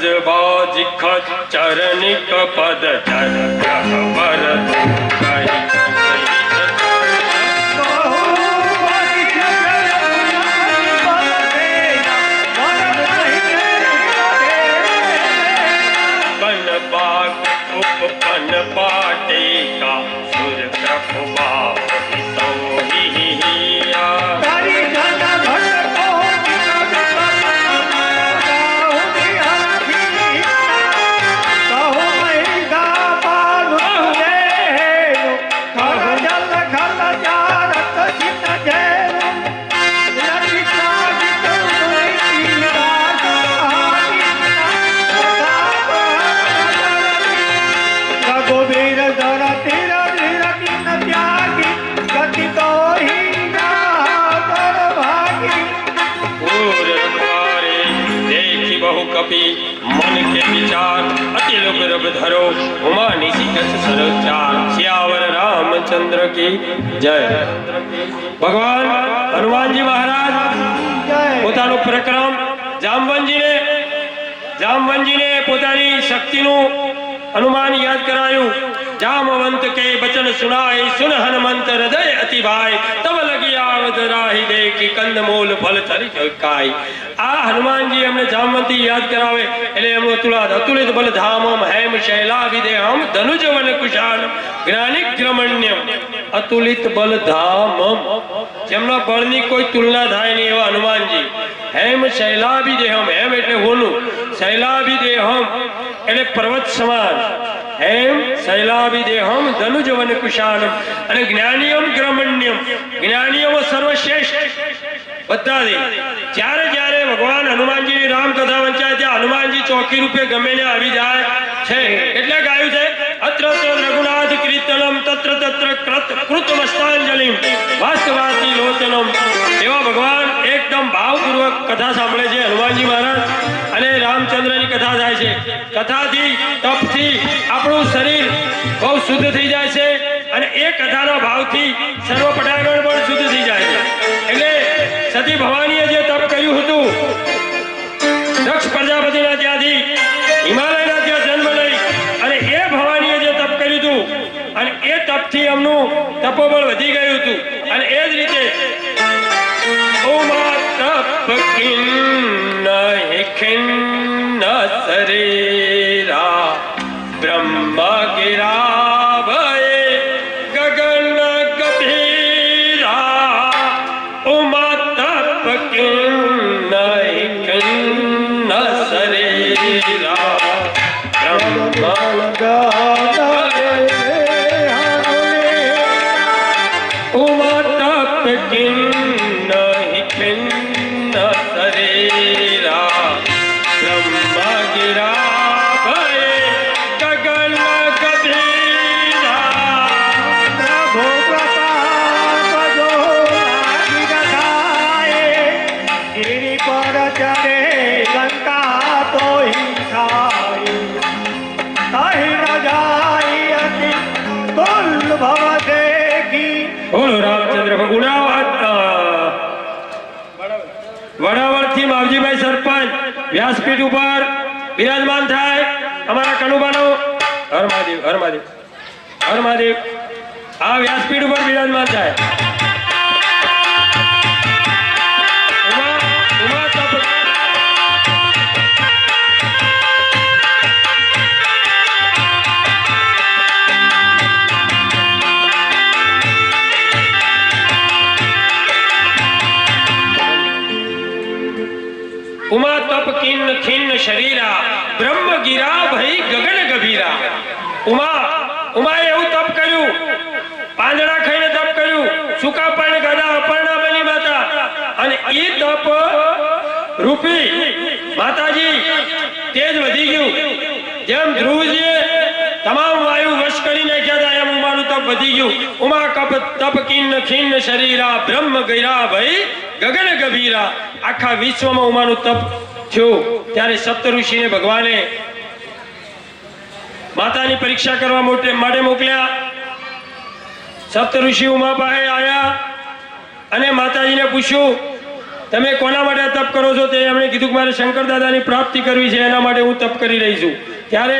गजबाज चरणिक पद जन बर पन बाग उपपन पाटे का सुर प्रभुबा मन के विचार अति लोग धरो उमा निशिकत सरोचार सियावर रामचंद्र की जय। भगवान हनुमान जी महाराज પોતાનો પ્રક્રમ જામવંતજીને પોતાની શક્તિનું હનુમાન યાદ કરાયું। जामवंत के बचन सुनाए सुन हनुमंत हृदय अति भाई तब लगी आवत राही देखी कंदमूल फल चरी चौकाई। आ हनुमान जी हमने जामवंती याद करावे એટલે એમનો અતુલિત બલ ધામમ હેમ શૈલાવિદેહમ ધનુજ વન કુશાલ જ્ઞાનિક ગ્રમણ્યમ અતુલિત બલ ધામમ જેમના બળની કોઈ તુલના થાય નહીં એવા હનુમાનજી। હેમ શૈલાવિદેહમ હેમ એટલે હોનું શૈલાવિદેહમ એટલે પર્વત સમાન हेम शैलाभिदेहम धनुजवन कुशालम અને જ્ઞાનીયમ ગ્રમણ્યમ જ્ઞાનીયમ સર્વશ્રેષ્ઠ બધા દે। જ્યારે જ્યારે ભગવાન હનુમાનજીની રામ કથા વંચાય ત્યાં હનુમાનજી ચોકી રૂપે ગમે ને આવી જાય છે એટલે ગાયું છે અત્ર રઘુનાથ કીર્તનમ તત્ર તત્ર કૃતમસ્તાંજલિમ વાસ્તવાતી લોચનમ। એવા ભગવાન એકદમ ભાવપૂર્વક કથા સાંભળે છે હનુમાનજી મહારાજ અને રામચંદ્રની કથા થાય છે। કથાથી તપથી આપણું શરીર બહુ શુદ્ધ થઈ જાય છે અને એ કથાના ભાવથી સર્વ પટાગણ પણ શુદ્ધ થઈ જાય છે। એટલે સતી ભવાનીએ જે તપ કર્યું હતું દક્ષ પ્રજાપતિના ત્યાંથી હિમાલયના ત્યાં જન્મ લઈ અને એ ભવાનીએ જે તપ કર્યું હતું અને એ તપથી એમનું તપોબળ વધી ગયું હતું અને એ જ રીતે ઉમા તપ કિન્ન ખિન્ન શરીરા ब्रह्म गिरा भये गगन गभीरा उमा तप किन्न किन्न शरीरा ब्रह्म उमा तप किन्न किन्न शरीरा ब्रह्म गिरा વડાવળથી માવજીભાઈ સરપંચ વ્યાસપીઠ ઉપર બિરાજમાન થાય અમારા કનુબાનો હર મહાદેવ હર મહાદેવ હર મહાદેવ આ વ્યાસપીઠ ઉપર બિરાજમાન થાય। उमा तप किन्न खिन्न शरीरा ब्रह्म गिरा भई गगन गभीरा। उमाए એવું તપ કર્યું પાંદડા ખાઈને તપ કર્યું સુકા પાણી ગાધા અપર્ણા બની માતા અને એ તપ રૂપી માતાજી તેજ વધી ગયું। જેમ ધ્રુવજીએ તમામ વાયુ વશ કરી નાખ્યા હતા એમ ઉમાનું તપ વધી ગયું। ઉમા કપ તપ કિન્ન ખિન્ન શરીરા બ્રહ્મ ગિરા ભઈ ગગન ગભીરા। આખા વિશ્વમાં ઉમાનું તપ થયું ત્યારે સપ્ત ઋષિને ભગવાને માતાની પરીક્ષા કરવા માટે મોકલ્યા। સપ્ત ઋષિ ઉમા પાસે આવ્યા અને માતાજીને પૂછ્યું તમે કોના માટે તપ કરો છો? તે એમણે કીધું કે મારે શંકર દાદાની પ્રાપ્તિ કરવી છે, એના માટે હું તપ કરી રહી છું. ત્યારે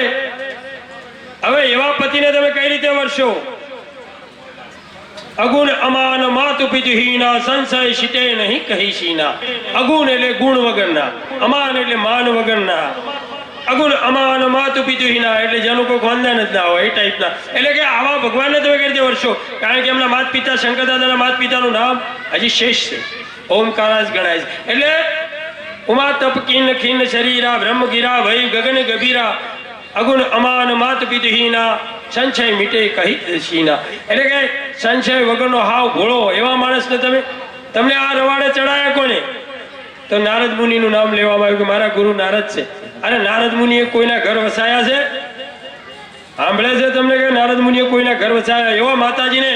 હવે એવા પતિને તમે કઈ રીતે વર્ષો? અગુણ અમાન માતુ પિતુહીના સંશય શીટે નહીં કહી શીના. અગુણ એટલે ગુણ વગરના, અમાન એટલે માન વગરના, અગુણ અમાન માતુ પિતુહીના એટલે જેનું કોઈ ખાનદાન જ ના હોય એ ટાઈપના. એટલે કે આવા ભગવાનને તમે કઈ રીતે વર્ષો? કારણ કે એમના માત પિતા શંકર દાદાના માત પિતાનું નામ હજી શેષ છે, ઓમકારા જ ગણાય છે. એટલે ઉમા તપ કિન ખિન શરીરા બ્રહ્મગીરા ભય ગગન ગભીરા અગુણ અમાન માત પિતુહીના સંશય મીટે કહી શીના. એટલે કે સંશય વગરનો હાવ ભોળો એવા માણસને તમને આ રવાડે ચડાયા કોને? તો નારદ મુનિનું નામ લેવામાં આવ્યું કે મારા ગુરુ નારદ છે. અરે નારદ મુનિએ કોઈના ઘર વસાયા છે? સાંભળે છે તમને કે નારદ મુનિએ કોઈના ઘર વસાયા? એવા માતાજીને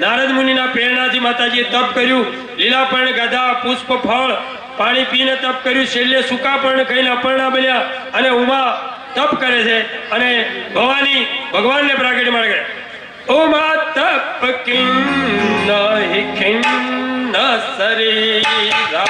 નારદ મુનિના પ્રેરણાથી માતાજીએ તપ કર્યું. લીલાપર્ણ ગધા પુષ્પ ફળ પાણી પીને તપ કર્યું. છેલ્લે સૂકાપર્ણ ખાઈને અપર્ણા બન્યા. અને ઉમા તપ કરે છે અને ભવાની ભગવાનને પ્રાગટ્ય મળે. ઉમા તપ કિન્ન ખિન્ન શરીરા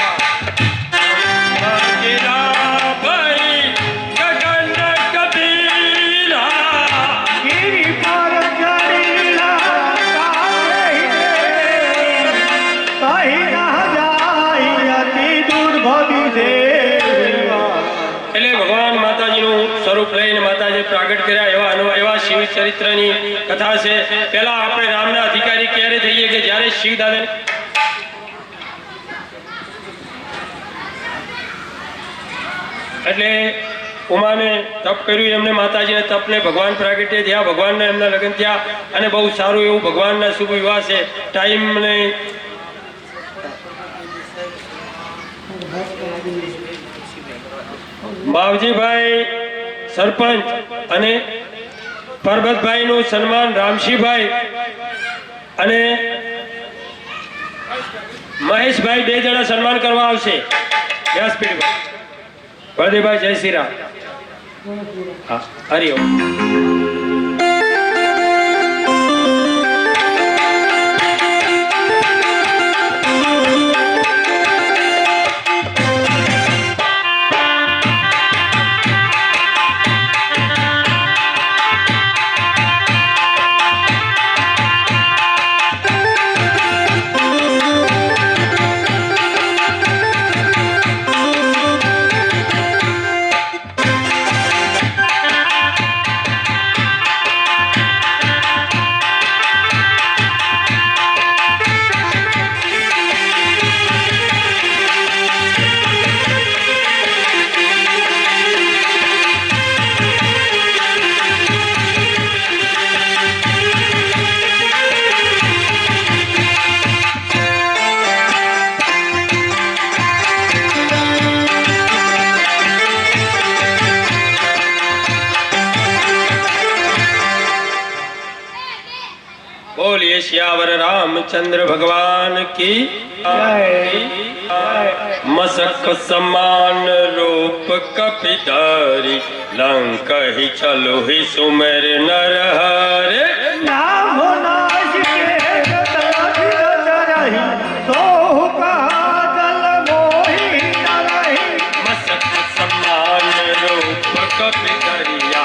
સ્વરૂપ લઈને માતાજી પ્રાગટ કર્યા. એવા શિવ ચરિત્રની કથા છે. પહેલા આપણે રામના અધિકારી ક્યારે થઈએ કે જ્યારે શિવ દાદા એટલે ઉમાને તપ કર્યું. એમને માતાજીને તપને ભગવાન પ્રાગટ્ય થયા. ભગવાનના એમના લગ્ન થયા અને બહુ સારું એવું ભગવાનના શુભ વિવાહ છે. ટાઈમ ને બાવજીભાઈ સરપંચ અને પરબતભાઈ નું સન્માન રામશીભાઈ અને મહેશભાઈ 2 જણા સન્માન કરવા આવશે. વ્યાસપીઠમાં બળદેવભાઈ જય શ્રી રામ. હા, હરિઓમ. बोलिए श्यावर रामचंद्र भगवान की मसक समान रूप कपिधारी लंक ही चलो ही सुमेर नर हरे नाम नाश के तरही तो काजल मोही नरही मसक समान रूप कपिधरिया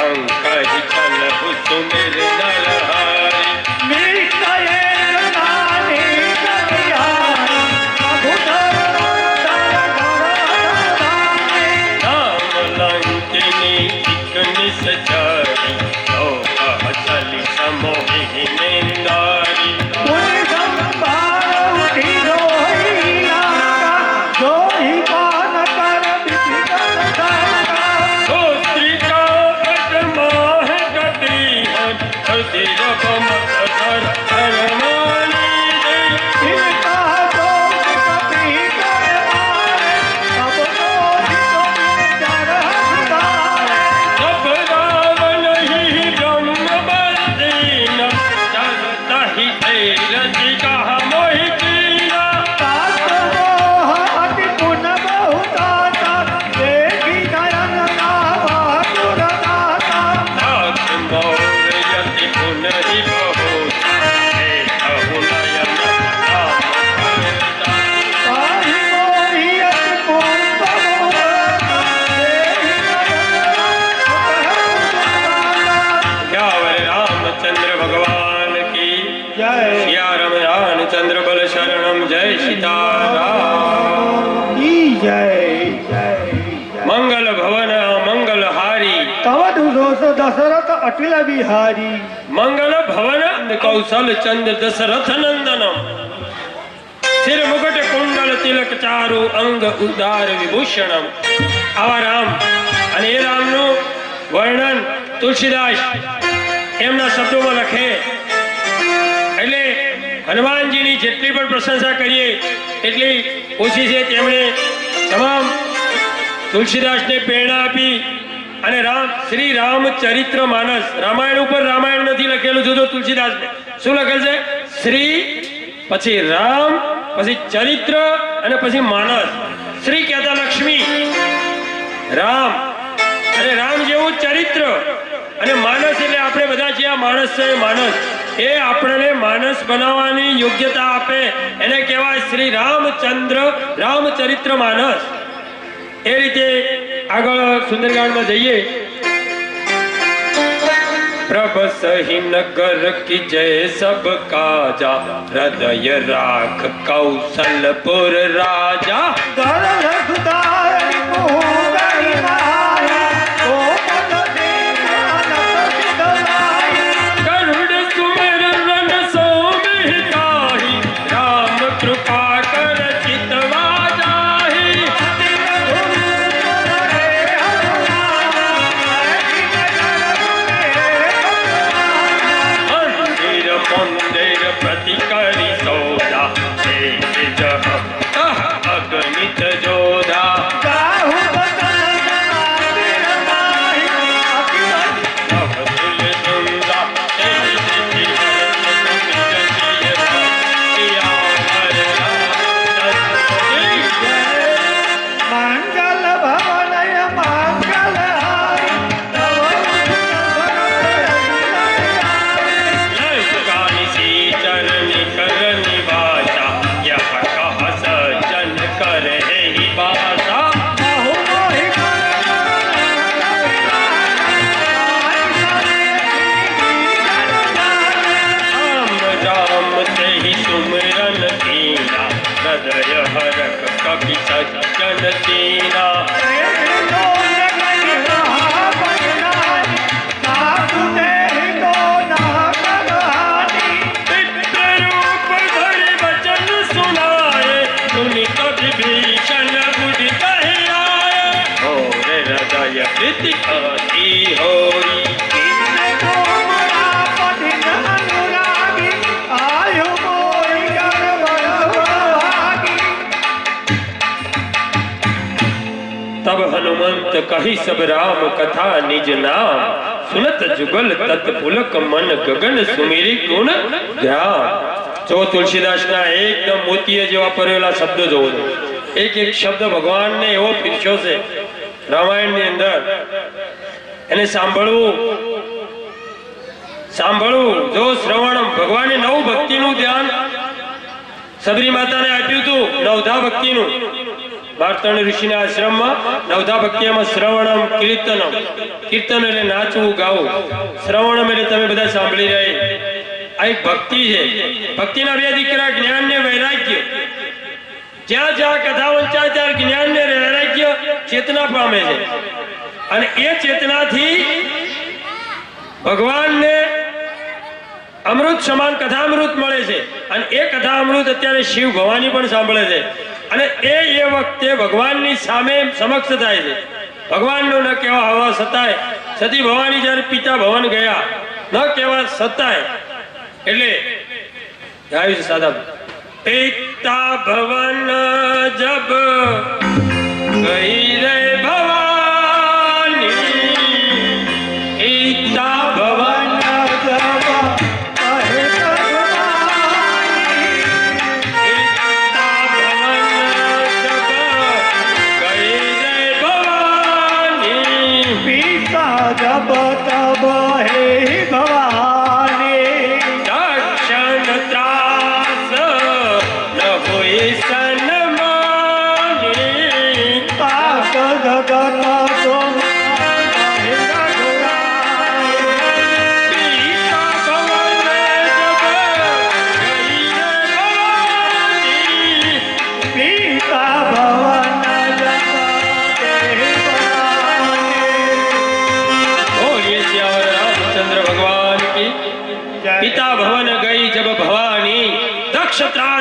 अंक ही चलो सुमेर नर हरे सचारी तो चली समोही निंदारी જય સીતારામ ઈ જય જય મંગલ ભવન મંગલ હારી તવદુ દોષ દશરથ અટિલ બિહારી મંગલ ભવન કૌશલ ચંદ્ર દશરથ નંદનમ શિર મુકટ કુંડલ તિલક ચારુ અંગ ઉદાર વિભૂષણમ. આવા રામ અને એ રામનું વર્ણન તુલસીદાસ એમના શબ્દોમાં લખે એટલે હનુમાનજીની જેટલી પણ પ્રશંસા કરીએ એટલી ઓછી છે. તેમણે તમામ તુલસીદાસને પ્રેરણા આપી અને શ્રી રામચરિત્ર માનસ, રામાયણ ઉપર રામાયણ નથી લખેલું, જોજો તુલસીદાસને શું લખેલ છે? શ્રી, પછી રામ, પછી ચરિત્ર અને પછી માનસ. શ્રી કહેતા લક્ષ્મી, રામ અને રામ જેવું ચરિત્ર અને માનસ એટલે આપણે બધા જે આ માણસ છે માનસ, એ આપણને માનસ બનાવવાની યોગ્યતા આપે એને કહેવાય શ્રી રામચંદ્ર રામચરિત્ર માનસ. એ રીતે આગળ સુંદરકાંડમાં જઈએ. પ્રભ સહી નગર કી જય સબ કાજા, હૃદય રાખ કૌશલપુર રાજા. ઘર રખદારી મોહગરી માયા, ઓ પદ દેવાનસ સિદ્ધલાય. ગરુડ સુમેર રન સૌમિતાહી, રામ કૃપા કર ચિતવા જાહી. મંદિર પ્રતિ કરી સૌદા, અગણિત જોધા. મંગલ ભવનય મંગલહારી, લંકાની ચરણી કરની વાચા, યહ કહ સજ્જન કરે હી ભાષા. રામ રામ તેहि સુમરન कीना, હૃદય હરખ કપિ સજ્જન તીના. પિતૃરૂપ ધરી વચન સુનાય, સુનિ કભી ભીષણ બુદ્ધિ કહે આય. હોરે હૃદય પ્રીતિ અતિ હોરી. तब हनुमंत कही सब राम कथा निज नाम, सुनत जुगल तत् पुलक मन गगन सुमिरी गुण ध्यान. जो तुलसीदासના એકદમ મોતીએ જેવા પરેલા શબ્દો જોવો, એક એક શબ્દ ભગવાનને એવો પીરસ્યો છે રામાયણની અંદર. એને સાંભળવું જો શ્રવણમ. ભગવાને નવ ભક્તિનું ધ્યાન સબરી માતાને આપ્યું હતું, નવધા ભક્તિનું. માર્તંડ ઋષિના આશ્રમમાં નવધા ભક્તિમાં શ્રવણમ કીર્તનમ. કીર્તન એટલે નાચવું ગાવું, શ્રવણમ એટલે તમે બધા સાંભળી રહે. આ એક ભક્તિ છે. ભક્તિના બે દીકરા, જ્ઞાન ને વૈરાગ્ય. જ્યાં જ્યાં કથા વંચાય ત્યારે જ્ઞાન ને વૈરાગ્ય ચેતના પામે છે અને એ ચેતનાથી ભગવાનને અમૃત સમાન કથામૃત મળે છે. અને એ કથામૃત અત્યારે શિવ ભવાની પણ સાંભળે છે. અને એ વખતે ભગવાનની સામે સમક્ષ થાય છે. ભગવાનનો ન કહેવા હવા સતાય. સતી ભવાની જ્યારે પિતા ભવન ગયા, ન કહેવા સતાય એટલે ગાયું છે સાદા. પિતા ભવન જબ ગઈ રે ભવાની, પિતા ભવન जब तब हे भवानी, दक्षण त्रास न होई सन्मानी. ताक जगत तुम પિતા ભવન જબ ગઈ રે ભવાની,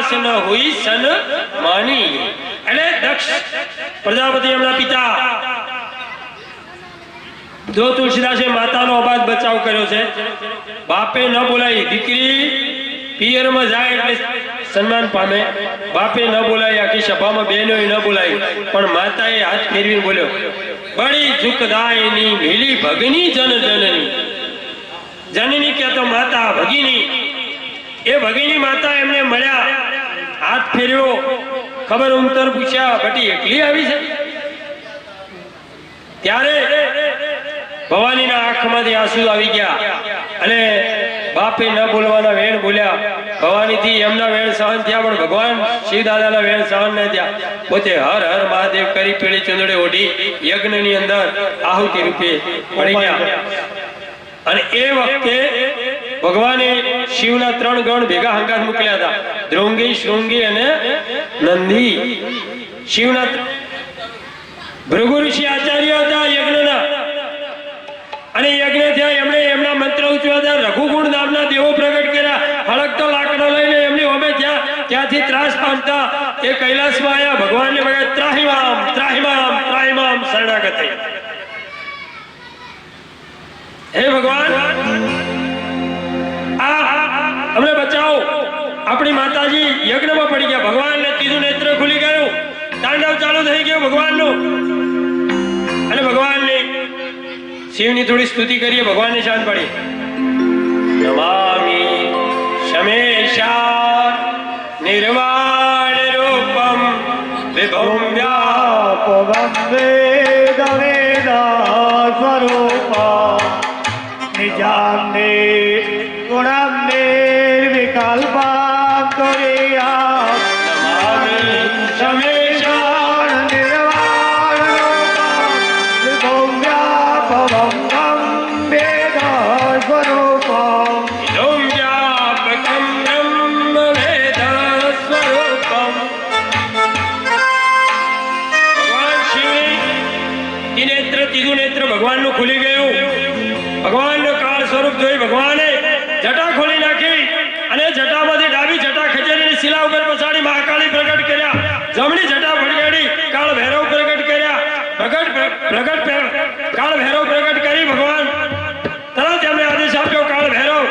દાસ ન હુઈ સન માની. એટલે દક્ષ પ્રજાપતિ એમના પિતા જો તુલસીદાસે માતાનો અબાધ બચાવ કર્યો છે. બાપે ન બોલાય, દીકરી પિયરમાં જાય એટલે સન્માન પામે. બાપે ન બોલાય, આખી સભામાં બહેનોએ ન બોલાય, પણ માતાએ હાથ ફેરવીને બોલ્યો, બળી ઝુકદાયની મિલી ભગની જન જનની. જનની કહેતો માતા, ભગીની. એ ભગીની માતા એમને મળ્યા, હાથ ફેર્યો, ખબર ઉંતર પૂછ્યા, બટી એકલી આવી છે? ત્યારે ભવાનીના આંખમાંથી આંસુ આવી ગયા અને બાપે ન બોલવાના વેણ બોલ્યા. ભવાનીથી એમના વેણ સહન થયા, પણ ભગવાન શિવદાદાના વેણ સહન ન થયા. પોતે હર હર મહાદેવ કરી પીળી ચંદડે ઓઢી યજ્ઞની અંદર આહુતિ રૂપે પડી ગયા. અને એ વખતે ભગવાને શિવના 3 ગણ ભેગા હંગાત મોકલ્યા હતા, દ્રોંગી, શૃંગી અને નંદી. શિવના ભૃગુ ઋષિ આચાર્ય હતા યજ્ઞના, અને યજ્ઞ થયા, એમણે એમના મંત્ર ઉચ્ચાર્યા હતા. રઘુગુણ નામના દેવો પ્રગટ કર્યા, હળકતો લાકડો લઈને એમની ઓમે ત્યાંથી ત્રાસ પામતા એ કૈલાસમાં આવ્યા. ભગવાનને વગર ત્રાહિમામ ત્રાહિમામ ત્રાહિમામ શરણાગત થઈ. હે ભગવાન, અમને બચાવો. આપણી માતાજી યજ્ઞમાં પડી ગયા, ભગવાનને ત્રીજું નેત્ર ખુલી ગયું, તાંડવ ચાલુ થઈ ગયું ભગવાનનું. અને ભગવાનને શિવની થોડી સ્તુતિ કરીએ, ભગવાનને શાંત પડી. નમામિ શમેશા નિર્વાણ રૂપમ વિભુમ વ્યાપવં વેદ વેદા સ્વરૂપા નિજાંને ગુણં નિર્વિકલ્પં તુરીયા. નમામિ શમેશા નિર્વાણ રૂપં વિભું વ્યાપવં વેદ સ્વરૂપં વિભુમ વ્યાપકં બ્રહ્મ વેદ સ્વરૂપમ. ભગવાન શિવે ત્રીજું નેત્ર ભગવાનનું ખુલી ગયું. ભગવાનનું કાળ સ્વરૂપ જોઈ ભગવાને જટા ખોલી નાખી અને જટામાંથી ડાબી જટા ખસેડીને શિલા ઉપર પછાડી મહાકાળી પ્રગટ કર્યા. જમણી જટા ફટકારી કાળ ભૈરવ પ્રગટ કર્યા. કાળ ભૈરવ પ્રગટ કરી ભગવાન તરત એમને આદેશ આપ્યો, કાળ ભૈરવ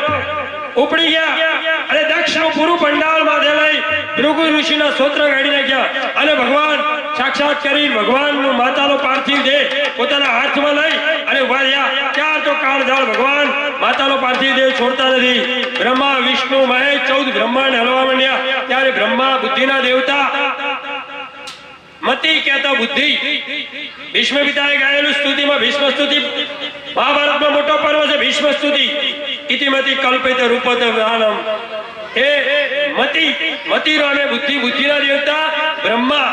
ઉપડી ગયા અને દક્ષનું પૂરું પંડાળ માથે લઈ ભૃગુ ઋષિના સ્તોત્ર ગાડી નાખ્યા. અને ભગવાન સાક્ષાત કરી ભગવાનનું માતાનો પાર્થિવ દેહ પોતાના હાથમાં લઈ અને ઉભા રહ્યા. ત્યાર તો કાળજાળ ભગવાન માતાનો પાર્થિવ દેહ છોડતા નથી. બ્રહ્મા, વિષ્ણુ, મહેશ 14 બ્રહ્માંડ હલવા માંડ્યા. ત્યારે બ્રહ્મા બુદ્ધિના દેવતા, મતિ કહેતા બુદ્ધિ, ભીષ્મ પિતાએ ગાયેલું સ્તુતિમાં ભીષ્મ સ્તુતિ મહાભારતમાં મોટો પર્વ છે. ભીષ્મ સ્તુતિ ઇતિમતિ કલ્પિત રૂપત જ્ઞાનમ. એ મતિ રામે બુદ્ધિ, બુદ્ધિના દેવતા બ્રહ્મા,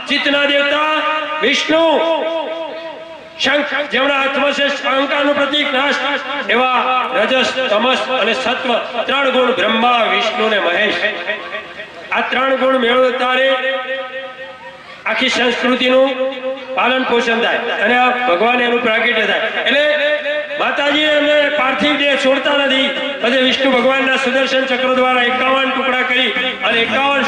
ચિત્તના દેવતા વિષ્ણુ, શંખ જેમના હાથમાં છે અહંકારનું પ્રતીક નાશ, એવા રજસ, તમસ અને સત્વ 3 ગુણ બ્રહ્મા, વિષ્ણુ ને મહેશ. આ 3 ગુણ મેળવો તારે આખી સંસ્કૃતિનું પાલન પોષણ થાય અને આ ભગવાન એનું પ્રાગટ્ય થાય. એટલે માતાજી એમને પાર્થિવ દેહ છોડતા નથી. પછી વિષ્ણુ ભગવાનના સુદર્શન ચક્ર દ્વારા 51 ટુકડા કરી અને 51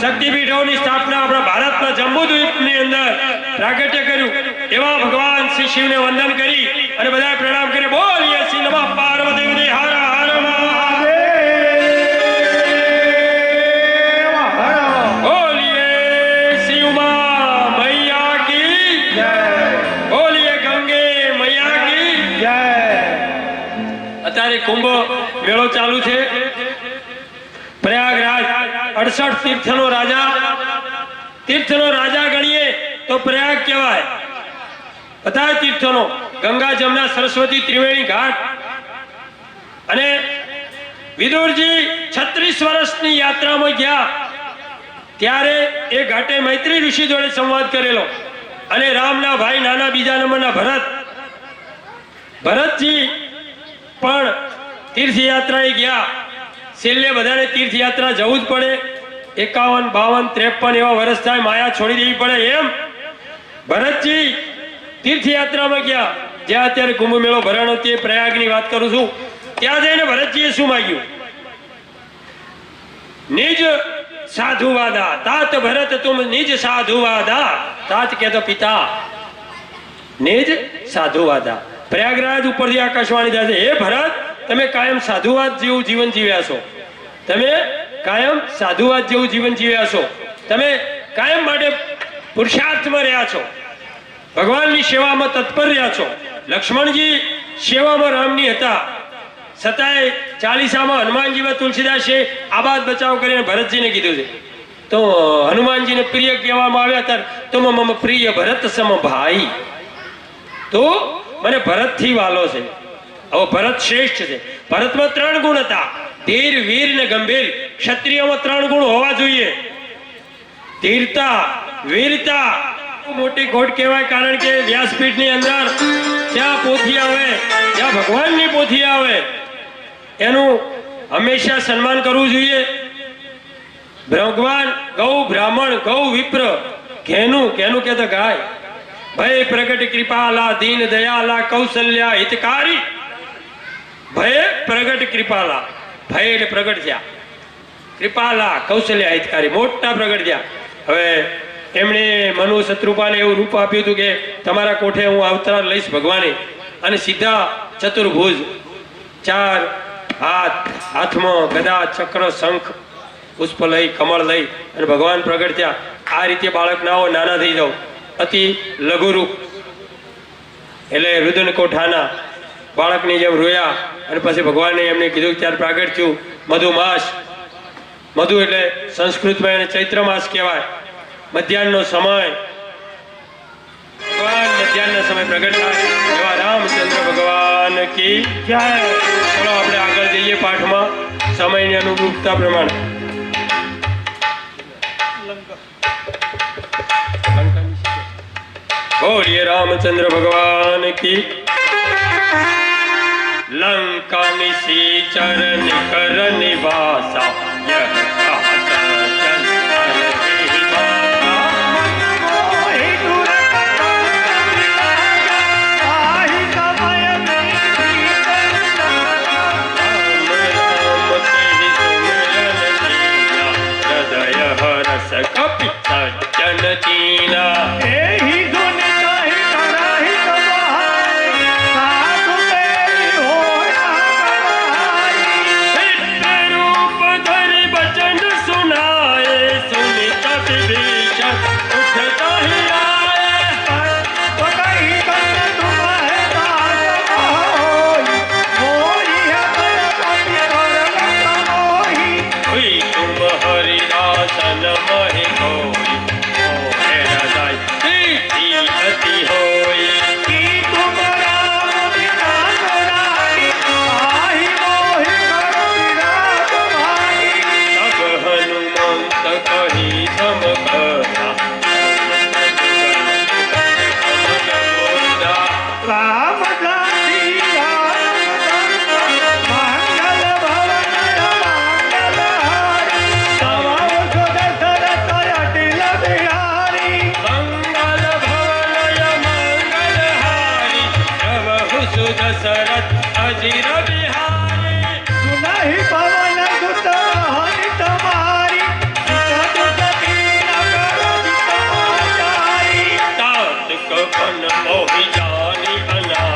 શક્તિપીઠોની સ્થાપના આપણા ભારતના જંબુદ્વીપની અંદર પ્રાગટ્ય કર્યું. એવા ભગવાન શ્રી શિવને વંદન કરી અને બધા પ્રણામ કરી બોલીએ શ્રી નમઃ પાર્વતી પતે હર હર મહાદેવ. બોલીએ શિવ મા મૈયા કી જય. બોલીએ ગંગે મૈયા કી જય. અત્યારે કુંભ મેળો ચાલુ છે. પ્રયાગરાજ 68 તીર્થનો રાજા ગણીએ તો પ્રયાગ કહેવાય. બધા તીર્થોનો ગંગા, જમના, સરસ્વતી, ત્રિવેણી ઘાટ. અને વિદુરજી 36 વર્ષની યાત્રામાં ગયા ત્યારે એ ઘાટે મૈત્રી ઋષિ જોડે સંવાદ કરેલો. અને રામના ભાઈ નાના બીજા નંબરના ભરતજી પણ તીર્થયાત્રાએ ગયા. છેલ્લે બધાને તીર્થયાત્રા જવું જ પડે. 51, 52, 53 એવા વર્ષ થાય, માયા છોડી દેવી પડે. એમ ભરતજી તીર્થયાત્રામાં ગયા. જ્યાં અત્યારે કુંભ મેળો ભરાણો તે પ્રયાગની વાત કરું છું. ત્યાં જઈને ભરતજીએ શું માંગ્યું? નિજ साधुवादा तात भरत तुम निज साधुवादा तात के तो पिता निज साधुवादा प्रयागराज ઉપરથી આકાશવાણી થાય છે હે ભરત તમે કાયમ સાધુવાદ જેવું જીવન જીવ્યા છો તમે કાયમ સાધુવાદ જેવું જીવન જીવ્યા છો તમે કાયમ માટે પુરુષાર્થમાં રહ્યા છો ભગવાનની સેવામાં તત્પર રહ્યા છો લક્ષ્મણજી સેવામાં રામની હતા છતાંય ચાલીસામાં હનુમાનજીમાં તુલસીદાસે આબાદ બચાવ કરીને ભરતજીને કીધું છે તો હનુમાનજીને પ્રિય કહેવામાં આવ્યા ત્યારે તો મમ પ્રિય ભરત સમ ભાઈ તો મને ભરતથી વાલો છે હવે ભરત શ્રેષ્ઠ છે ભરતમાં 3 ગુણ હતા ધીર વીર ને ગંભીર ક્ષત્રિયોમાં 3 ગુણ હોવા જોઈએ ધીરતા વીરતા મોટી ખોટ કહેવાય કારણ કે વ્યાસપીઠની અંદર જ્યાં પોથી આવે જ્યાં ભગવાનની પોથી આવે એનું હંમેશા સન્માન કરવું જોઈએ ભગવાન ગૌ બ્રાહ્મણ ગૌ વિપ્ર ઘેનું કે તો ગાય ભય પ્રગટ કૃપાલા દીન દયાલા કૌશલ્યા હિતકારી ભય પ્રગટ કૃપાલા ભય એટલે પ્રગટ થયા કૃપાલા કૌશલ્યા હિતકારી મોટા પ્રગટ થયા હવે એમણે મનુ શત્રુપાને એવું રૂપ આપ્યું હતું કે તમારા કોઠે હું અવતાર લઈશ ભગવાને અને સીધા ચતુર્ભુજ 4 હાથ હાથમાં ગદા ચક્ર શંખ પુષ્પ લઈ કમળ લઈ અને ભગવાન પ્રગટ થયા આ રીતે બાળક ના હો નાના થઈ જાઓ અતિ લઘુરૂપ એટલે રુદન કોઠાના બાળકની જેમ રોયા અને પછી ભગવાને એમને કીધું ત્યારે પ્રાગટ થયું મધુમાસ મધુ એટલે સંસ્કૃતમાં એને ચૈત્ર માસ કહેવાય મધ્યાહનનો સમય ભગવાન મધ્યાહનના સમય પ્રગટ થાય એવા રામચંદ્ર ભગવાન કી જય ચલો આપણે આગળ જઈએ પાઠમાં સમયની અનુરૂપતા પ્રમાણે बोलिए रामचंद्र भगवान की लंका निशी चरण कर निवासा यह कपि सज्जन कीना दशरथ अजीर बिहारी सुनहि पवन सुत हरि तुम्हारी तात कपन मोहि जानी अनाथा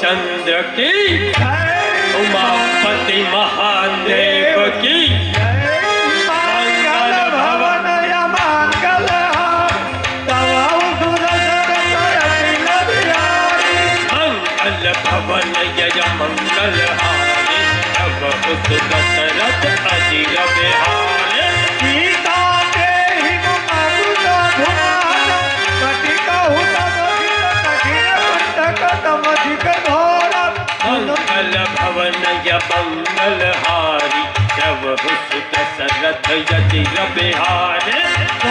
चंद्र की उमापति महादेव की मंगल भवन मंगल मंगल भवन यज मंगल हारी दशरथ अजिर बिहारे सीता के हिम मधुर भुवन कटिकहु तब हित कठिन कंटक तम अधिक घोर मंगल भवन य मंगल हारी जब सुत दशरथ अजिर बिहारे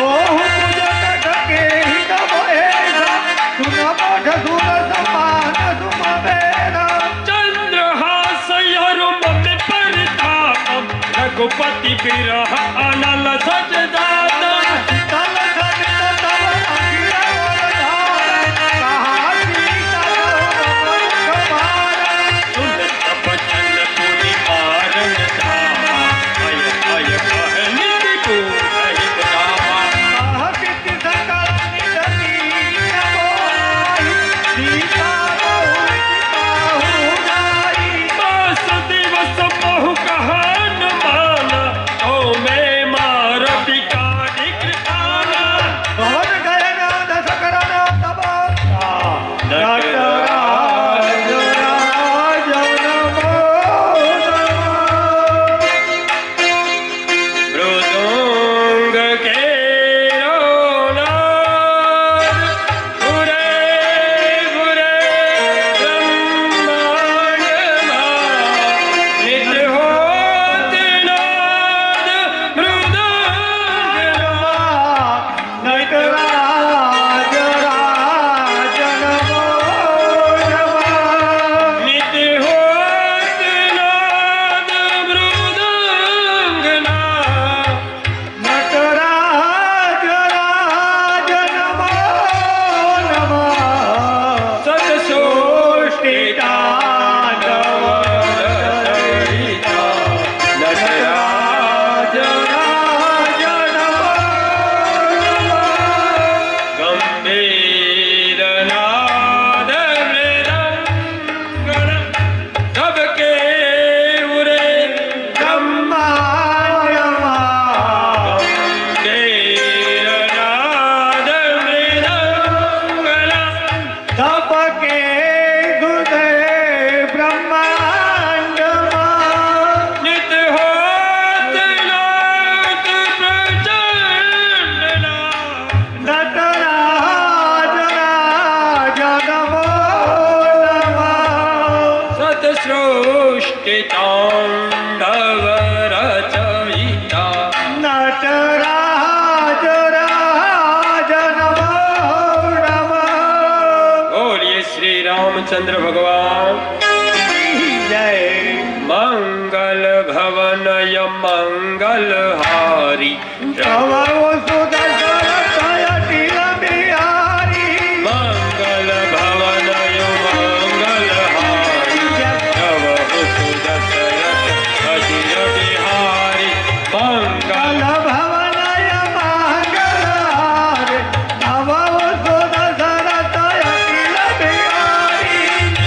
ओहु पूजक के हित ऐसा सुन मठ सुर समान सुमवेरा चंद्रहासयरुम परितापम रघुपति बिरह अनल सजदाता तल सजित तव अखिल वरधार कहा सीता मुख मारा सुन तब चल पुनि मारन धामा अय अय कह निधि पूरहि बतावा कह किति सकल निज कीन बोलाई सीता बहु जाई दस दिवस बहु कहन माना ओ मैं मार बिकारी कृपाना भवन गयन दस करन तब नटराज राजन मृदुंग के रोनाद गुरे गुरे ब्रह्मांड नित्य होत नाद मृदुंग नटराज राजन नित्य होत नाद मृदुंग नटराज राजन सतसोष्टि तांडव सरिता नटराज राजन गंभीर नाद मृदंगन सबके उरे ब्रह्मांडमा गंभीर नाद मृदंगन सबके हृदय ब्रह्मांडमा नित होत नाद प्रचंड नटराज राजन सतसृष्टि तांडव रचयिता नटराज राजन बोलिए श्री रामचंद्र भगवान जय मंगल भवनय मंगल हारी तव सुदर्शन अटिल बिहारी मंगल भवनय मंगल हारी जब सुदशरथ अजिर बिहारी मंगल कल भवनय मंगलहार तव सुदर्शन अटिल बिहारी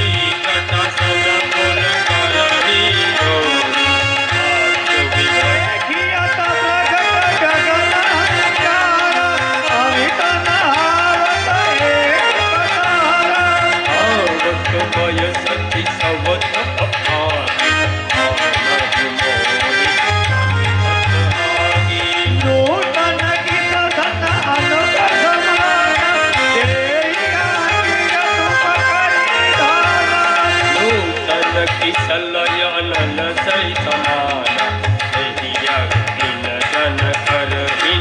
कथा सन पुर करही हो देखियत प्रगट गगन हंकार अमित नहारत एक कटारा तुमय सखी सवत नूतन गीत धन अनुग समान देहि आज्ञा तुम करी धारा नूतन किसलय अनल सै समान जन कर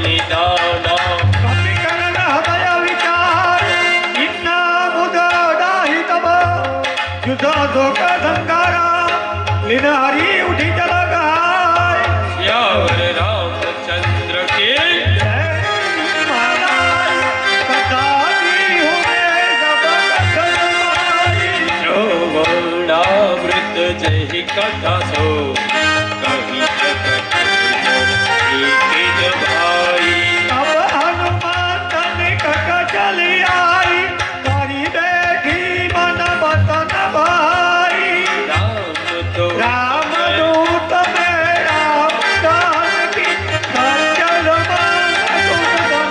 निदाना कपि करन हृदय विचार इन्ना मुद दाहि तब युद्ध शोक संकारा लीन हरि उठी चल गाय श्यावर रामचंद्र के जय महाराज कथा दी हुए सब कथन माई श्रवणामृत जय कथा सो कही एक भाई अब हनुमान निकट चली आई करी बैठी मन बतन भाई राम तो रामदूत में राम दान की कंचन मान तुम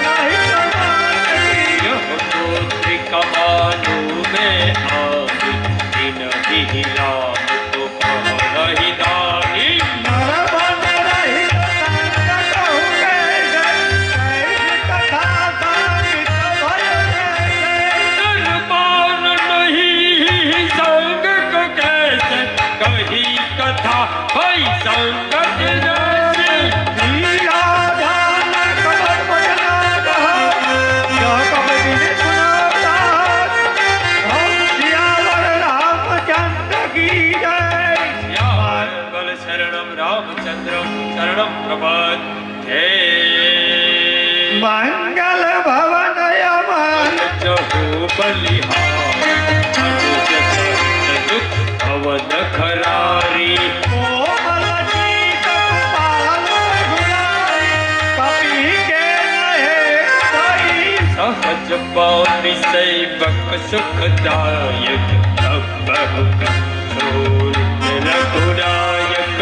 नहीं समान की यह पुत्र कमानु में आवी दिन ही राम तो कह रही दानी શરણમ પ્રપદ્યે મંગલ ભવનયમન જહો બલિહારી અનુજ સહિત દુઃખ ભવન ખરારી કોમલજી કપાલ ગુલારી કપી કે નહે કોઈ સહજ પાણી સૈવક સુખદાયક અબહુક છોડ રઘુનાયક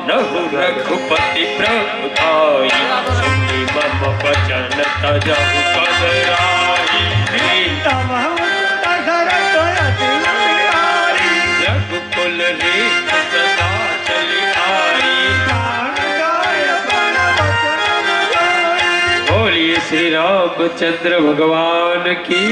નહુ રઘુપતિ પ્રભુતાઈ સુખી મમ વચન તજહુ પદરાઈ રઘુકુલ રીત સદા ચલી આઈ બોલીએ શ્રી રામચંદ્ર ભગવાન કી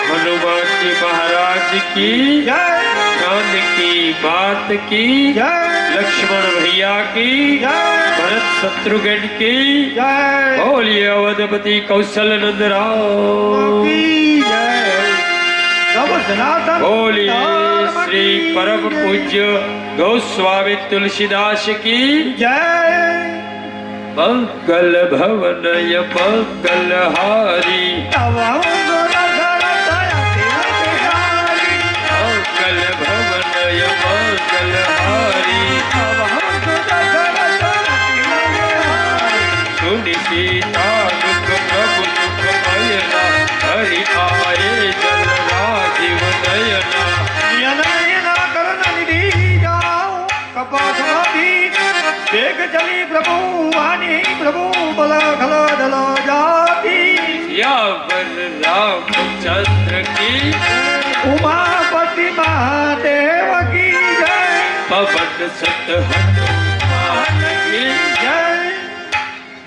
હનુમાન जी महाराज की जानकी बात की लक्ष्मण भैया की भरत शत्रुघ्न की बोलिए अवधपति कौशल नंद राम बोलिए श्री परम पूज्य गोस्वामी तुलसीदास की मंगल भवनय मंगल हारी मंगल भवनय मंगल हारी सुनि सीता दुख प्रभु सुख भयना हरि आए जल राजीव नयना देख चली प्रभु वाणी प्रभु बल खल दल जाती यावर रामचंद्र की उमापति महादेव की जय पवन सुत हनुमान की जय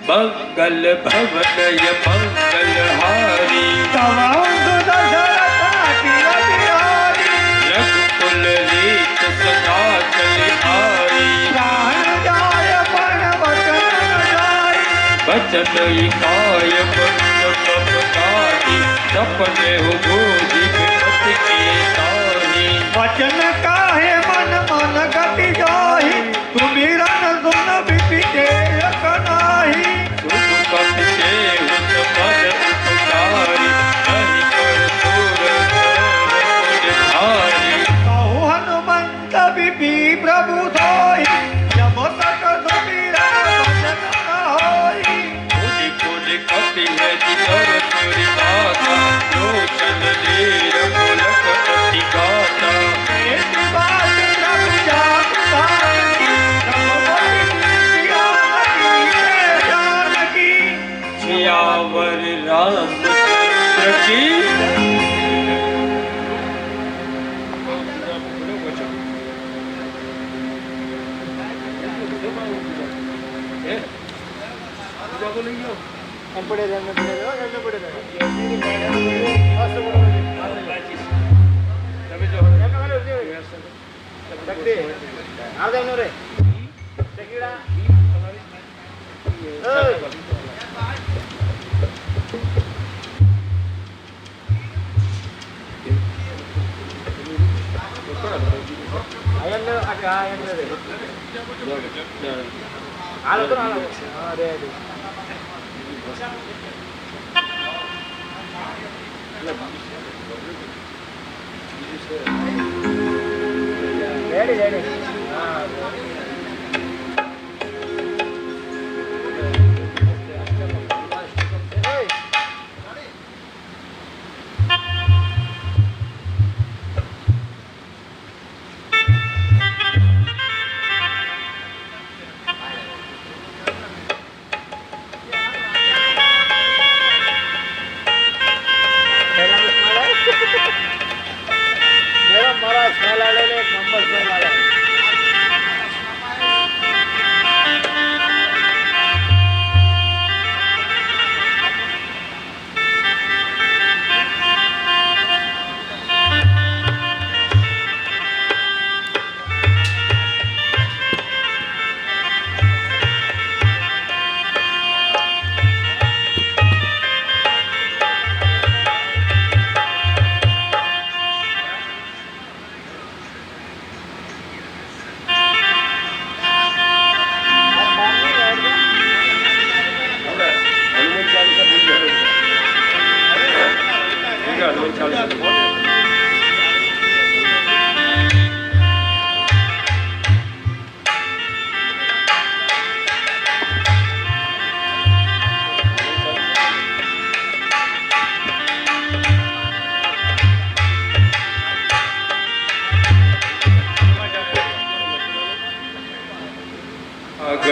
मंगल भवनय मंगल हारी रघुकुल रीत सदा चली आई वचन इकाय सपने हो भोजी विपत्ति के ताही वचन काहे मन मन गति जाहि सुमिरन सुन बिपि के नाही सुन कपि के हुत मन उपकारी कहि कर सूर धारी कहु हनुमंत बिपि प्रभु सोहि जब तक सुमिरन वचन न होई मुनि पुनि कपि है जितर तुरि आका लोचन नीर पुलक अति गाता ऐसी बात प्रभु जान पाई जानकी सियावर रामचंद्र की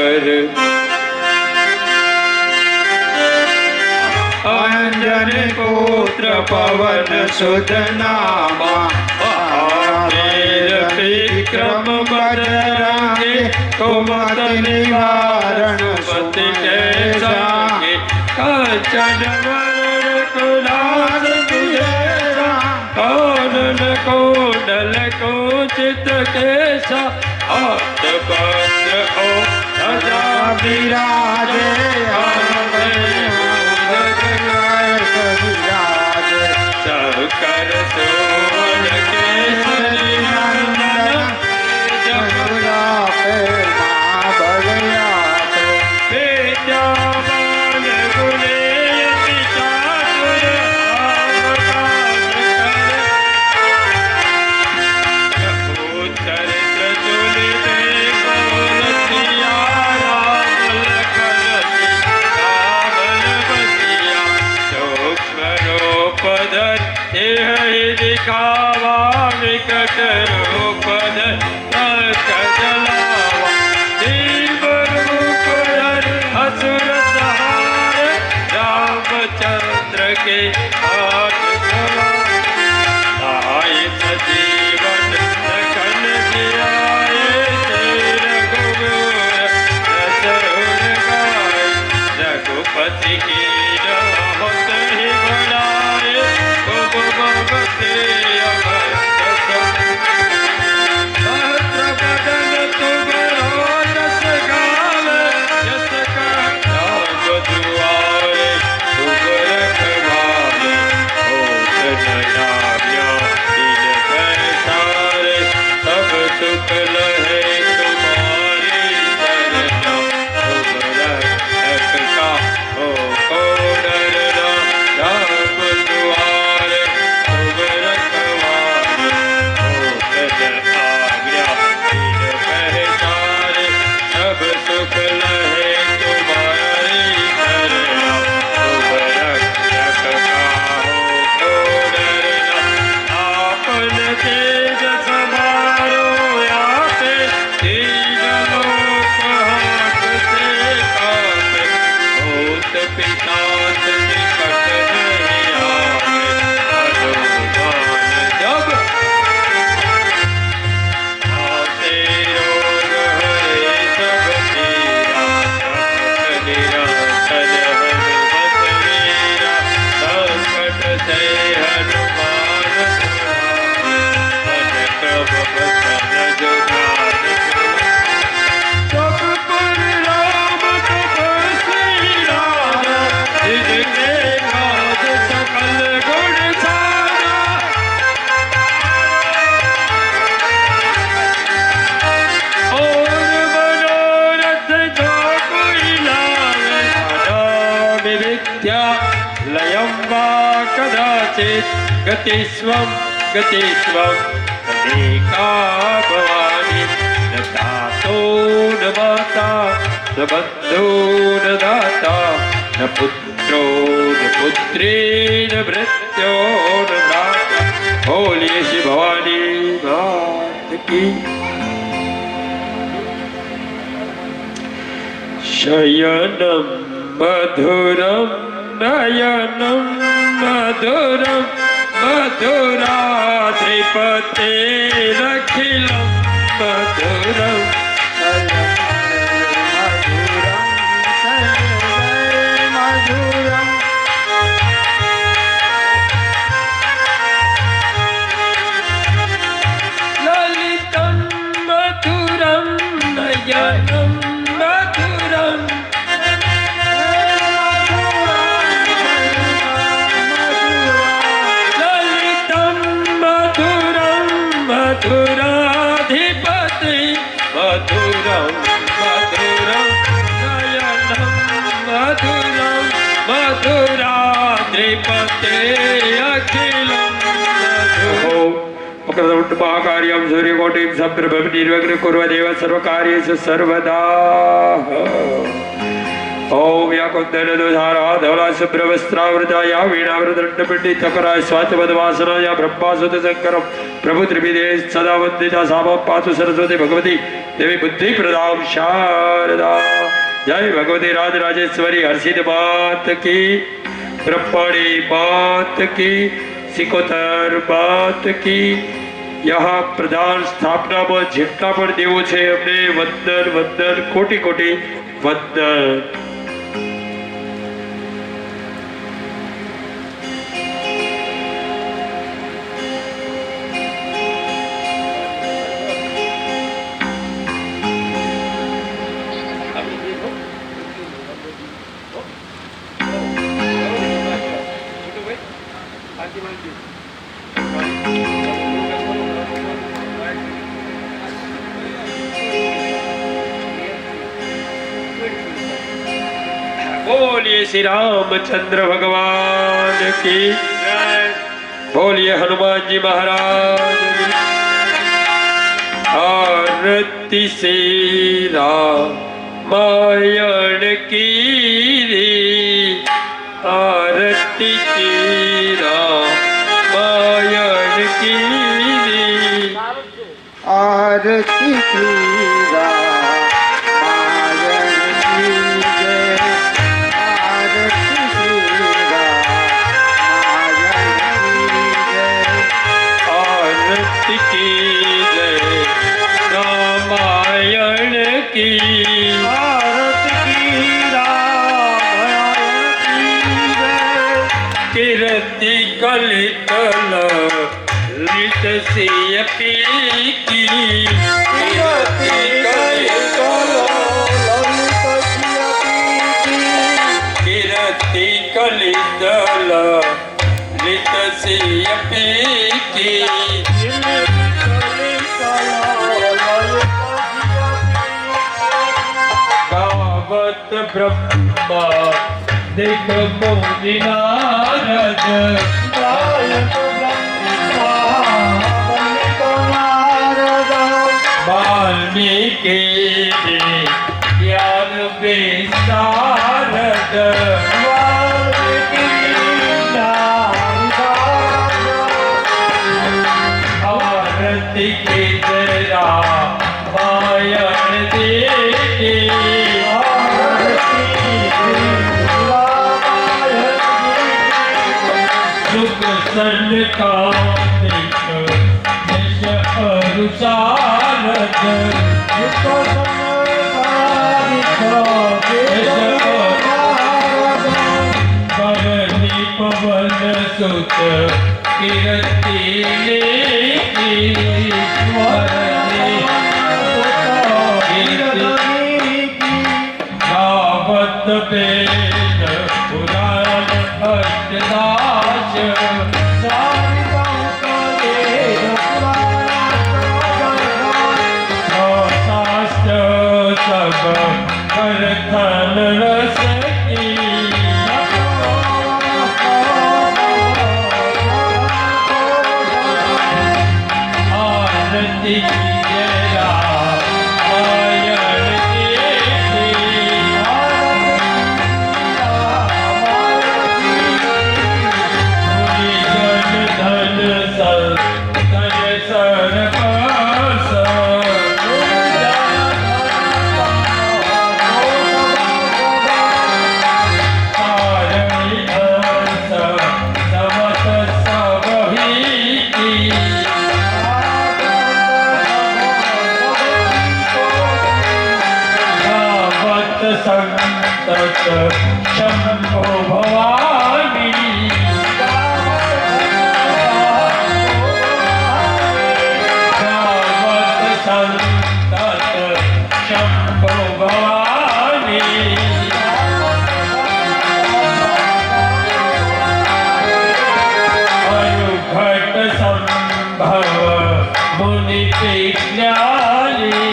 कर अंजनी पुत्र पवन सुत नामा महावीर विक्रम बजरंगी कुमति निवारण पति सुमति के संगे कंचन वरण कुलास तुझे कानन कोडल कुंचित केसा हाथ पत्र ओ सजा विराजे शंकर सुवन केसरी नंदन विद्यावान गुणेयति चातुर चरित्र तुलिते कोलसिया राम लखन रावण बसिया सूक्ष्म रूप धर दिखावा विकट रूप धर जलावा दीप रूप धर असुर सहार रामचंद्र के हाथ सवार आए सजीवन लखन के आए शेर गुरूर रसुर गाए रघुपति की रहमत ही बढ़ाए भगवते भद्र बदन तुमरो जस गावे जस राम दुआरे तुम रखवारे होत नयाव्या दिन पैसारे सब सुख लहे तुम्हारी शरणा तुम रक्षक का हो डरना राम दुआरे तुम रखवारे होत नयाव्या दिन पैसारे सब सुख लहे तुम्हारी शरणा तुम रक्षक का हो डरना आपन तेज समारो आपे तीन लोक हाकते कापे भूत पिशाच निकट नहीं आवे हनुमान जब आते रोग हरे सब पीरा जपत निरंतर हनुमत वीरा संकट से हनुमान छुड़ावे मन क्रम वचन जो ध्यान सब पर राम तपस्वी राजा जिनके काज सकल गुण सारा और मनोरथ जो कोई लावे विद्या लयं वा कदाचित् गतिस्वं तदेका भवानी न दातो न माता न बन्धो न दाता न पुत्रो न पुत्री न भृत्यो न भ्राता बोलिए श्री भवानी मात की शयनं मधुरं नयनं मधुरं मधुराधिपतेरखिलं मधुरं ललितं मधुरं नयनं मधुरं ललितं मधुरं मधुराधिपति मधुरं मधुरं नयनं मधुरं मधुराधिपते अखिलं मधुरं महाकार्यं सूर्यकोटिं सम्प्रभं निर्विघ्नं कुर्वदेव सर्वकार्येषु सर्वदा ओम याकुंदनदुधारा धवला शुभ्रवस्त्रावृताया वीणावृतदण्डपिण्डितकराय स्वाचपदवासनाया ब्रह्मासुतशङ्करं प्रभु त्रिविधे सदा वन्दिता सामा पातु सरस्वती भगवती देवी बुद्धिप्रदां शारदा। जय भगवती राजराजेश्वरी हर्षित बात की, ब्रह्मणी बात की, सिकोतर बात की। यहाँ प्रधान स्थापना में જેટલા પણ દેવો છે એમને વંદન વંદન કોટી કોટી વંદન। बोलिए श्री रामचंद्र भगवान की जय। बोलिए हनुमान जी महाराज की। आरती श्री रामायण की रे, आरती श्री रामायण की रे, आरती श्री रामायण की कीर्ति कलित ललित सिय पी की, कीर्ति कलित कीर्ति कलित ललित सिय पी की। गावत ब्रह्मा दिख मोदी नारद, वाल्मीकि ज्ञान विशारद, आरती की जरा मायन देखे, सुख संकामिक यश अरुसारद, करनी पवन सुत कीर्ति लेकी, गावत वेद पुराण अष्टदाश, शास्त्र सब करथन रस की, आरती की जरा मायन देखे, धन सर धन सर पास, सारणी हंस समत सब ही की, गावत संतत शंभो भवानी, गावत संतत शंभो भवानी, अनुघट संभव मुनि ज्ञानी,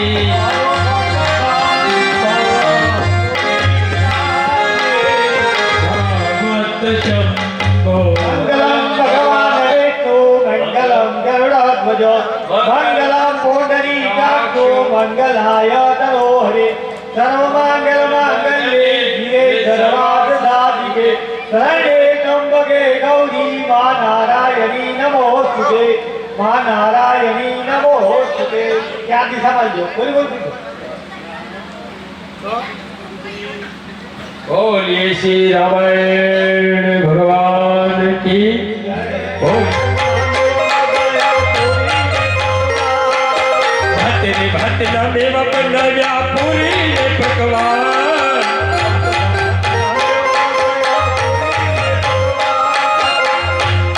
गावत शंभो मंगलम भगवान विष्णु मंगलम गरुड़ध्वज मंगलम पुंडरीकाक्षो मंगलाय तनोहरि सर्वमंगल मांगल्ये शिवे શરણે ત્રંબકે ગૌરી મા નારાયણી નમોસ્તુતે મા નારાયણી નમોસ્તુતે ક્યાં દિશામાં જો બોલ બોલ बोलिए श्री रामायण भगवान की ओम भक्त भक्त नमेव नव्या पुरी भगवान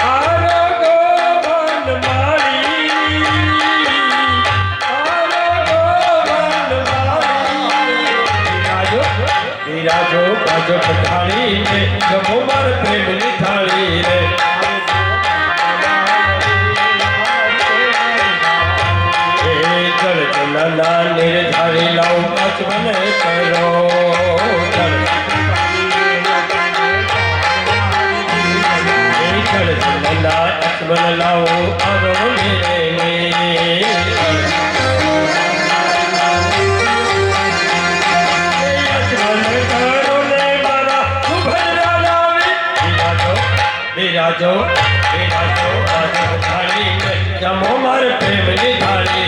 आरोगो मन मारी आरोगो मन मारी विराजो बाजो पठाणी रे जमो मार प्रेम ની થાળી રે એ જળ જનના નિર્ધારી લાવ પાચવન કરો એ જળ જનના પાચવન લાવો આરો રે विराजो विराजो बाजो थाली जमो मार प्रेम ની થાળી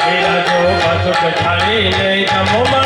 विराजो बाजो थाली जमो